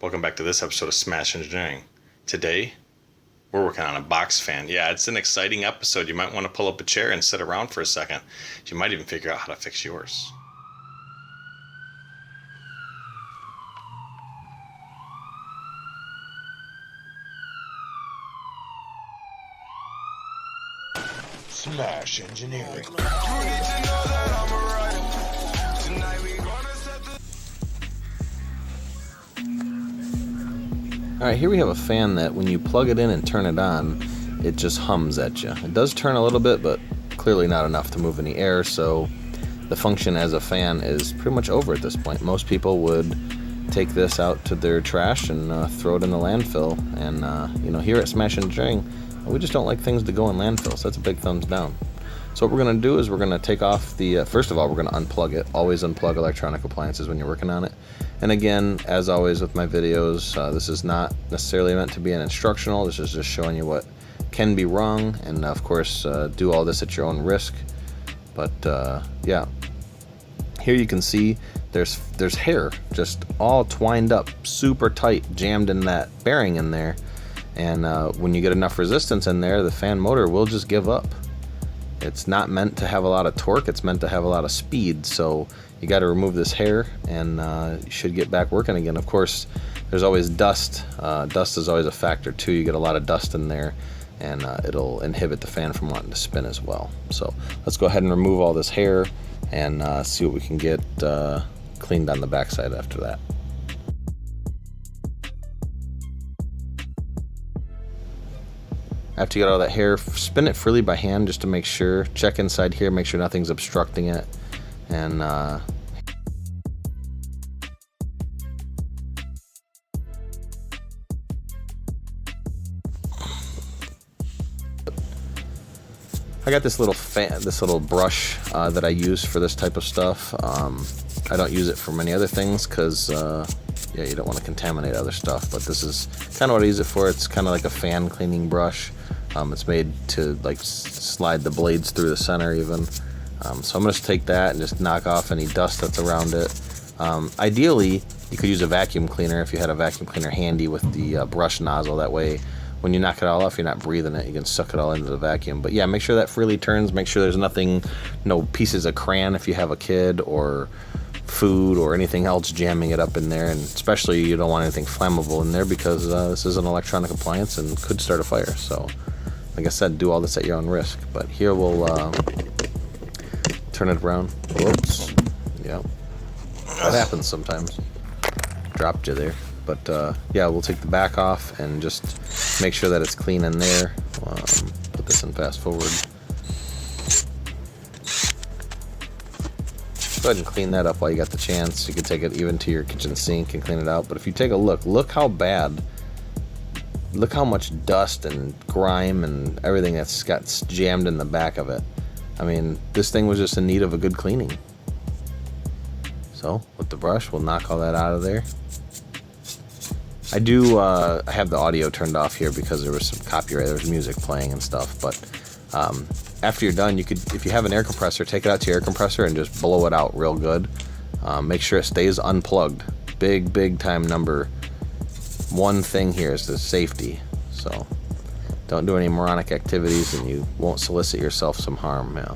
Welcome back to this episode of Smash Engineering. Today, we're working on a box fan. Yeah, it's an exciting episode. You might want to pull up a chair and sit around for a second. You might even figure out how to fix yours. Smash Engineering. Alright, here we have a fan that when you plug it in and turn it on, it just hums at you. It does turn a little bit, but clearly not enough to move any air, so the function as a fan is pretty much over at this point. Most people would take this out to their trash and throw it in the landfill, and here at Smash Engineering, we just don't like things to go in landfills. That's a big thumbs down. So what we're going to do is we're going to take off the, first of all, we're going to unplug it. Always unplug electronic appliances when you're working on it. And again, as always with my videos, this is not necessarily meant to be an instructional. This is just showing you what can be wrong, and of course, do all this at your own risk. But yeah, here you can see there's hair just all twined up, super tight, jammed in that bearing in there. And when you get enough resistance in there, the fan motor will just give up. It's not meant to have a lot of torque, it's meant to have a lot of speed, so you got to remove this hair and you should get back working again. Of course, there's always dust. Dust is always a factor too. You get a lot of dust in there and it'll inhibit the fan from wanting to spin as well. So let's go ahead and remove all this hair and see what we can get cleaned on the backside after that. After you get all that hair, spin it freely by hand just to make sure. Check inside here, make sure nothing's obstructing it. And I got this little brush that I use for this type of stuff. I don't use it for many other things because yeah, you don't want to contaminate other stuff, but this is kind of what I use it for. It's kind of like a fan cleaning brush. It's made to like slide the blades through the center even. So I'm going to take that and just knock off any dust that's around it. Ideally, you could use a vacuum cleaner if you had a vacuum cleaner handy with the brush nozzle. That way, when you knock it all off, you're not breathing it. You can suck it all into the vacuum. But yeah, make sure that freely turns. Make sure there's nothing, no pieces of crayon if you have a kid, or food or anything else jamming it up in there. And especially you don't want anything flammable in there because this is an electronic appliance and could start a fire. So like I said, do all this at your own risk. But here we'll turn it around. Whoops. Yep. That happens sometimes. Dropped you there. But yeah, we'll take the back off and just make sure that it's clean in there. Put this in fast forward. Go ahead and clean that up while you got the chance. You can take it even to your kitchen sink and clean it out. But if you take a look how bad, look how much dust and grime and everything that's got jammed in the back of it. I mean, this thing was just in need of a good cleaning. So with the brush, we'll knock all that out of there. I have the audio turned off here because there was some copyright, there was music playing and stuff, but after you're done, you could, if you have an air compressor, take it out to your air compressor and just blow it out real good. Make sure it stays unplugged. Big time number one thing here is the safety. So don't do any moronic activities and you won't solicit yourself some harm. Yeah.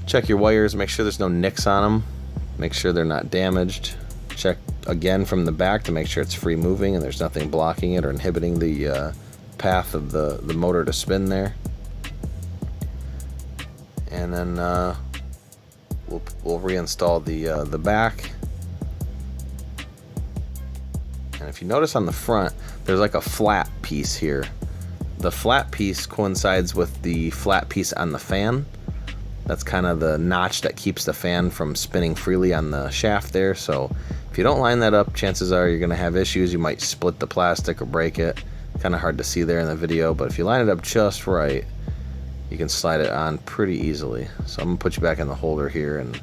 Check your wires, make sure there's no nicks on them. Make sure they're not damaged. Check again from the back to make sure it's free moving and there's nothing blocking it or inhibiting the path of the motor to spin there. And then we'll reinstall the back. And if you notice on the front, there's like a flat piece here. The flat piece coincides with the flat piece on the fan. That's kind of the notch that keeps the fan from spinning freely on the shaft there. So if you don't line that up, chances are you're going to have issues. You might split the plastic or break it. Kind of hard to see there in the video, but if you line it up just right, you can slide it on pretty easily. So I'm going to put you back in the holder here and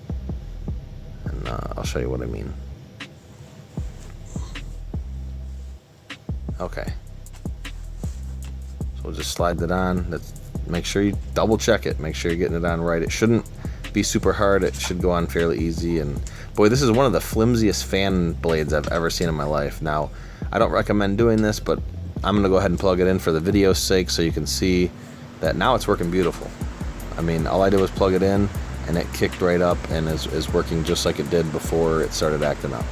I'll show you what I mean. Okay. So we'll just slide that on. Make sure you double check it. Make sure you're getting it on right. It shouldn't be super hard. It should go on fairly easy. And Boy, this is one of the flimsiest fan blades I've ever seen in my life. Now, I don't recommend doing this, but I'm gonna go ahead and plug it in for the video's sake so you can see that now it's working beautiful. I mean, all I did was plug it in and it kicked right up and is working just like it did before it started acting up.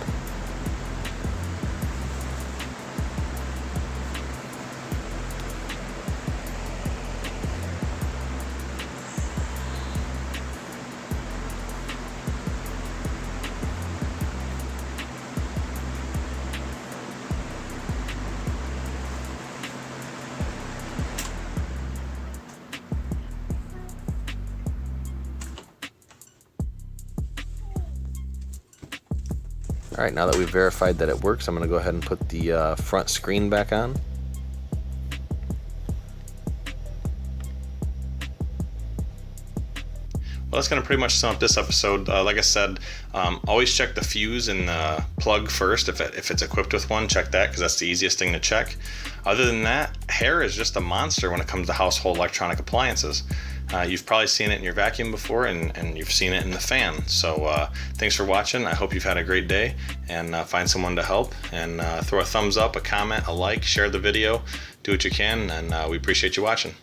Alright, now that we've verified that it works, I'm going to go ahead and put the front screen back on. Well, that's going to pretty much sum up this episode. Like I said, always check the fuse and the plug first. If it's equipped with one, check that because that's the easiest thing to check. Other than that, hair is just a monster when it comes to household electronic appliances. You've probably seen it in your vacuum before, and you've seen it in the fan. So thanks for watching. I hope you've had a great day, and find someone to help. And throw a thumbs up, a comment, a like, share the video. Do what you can, and we appreciate you watching.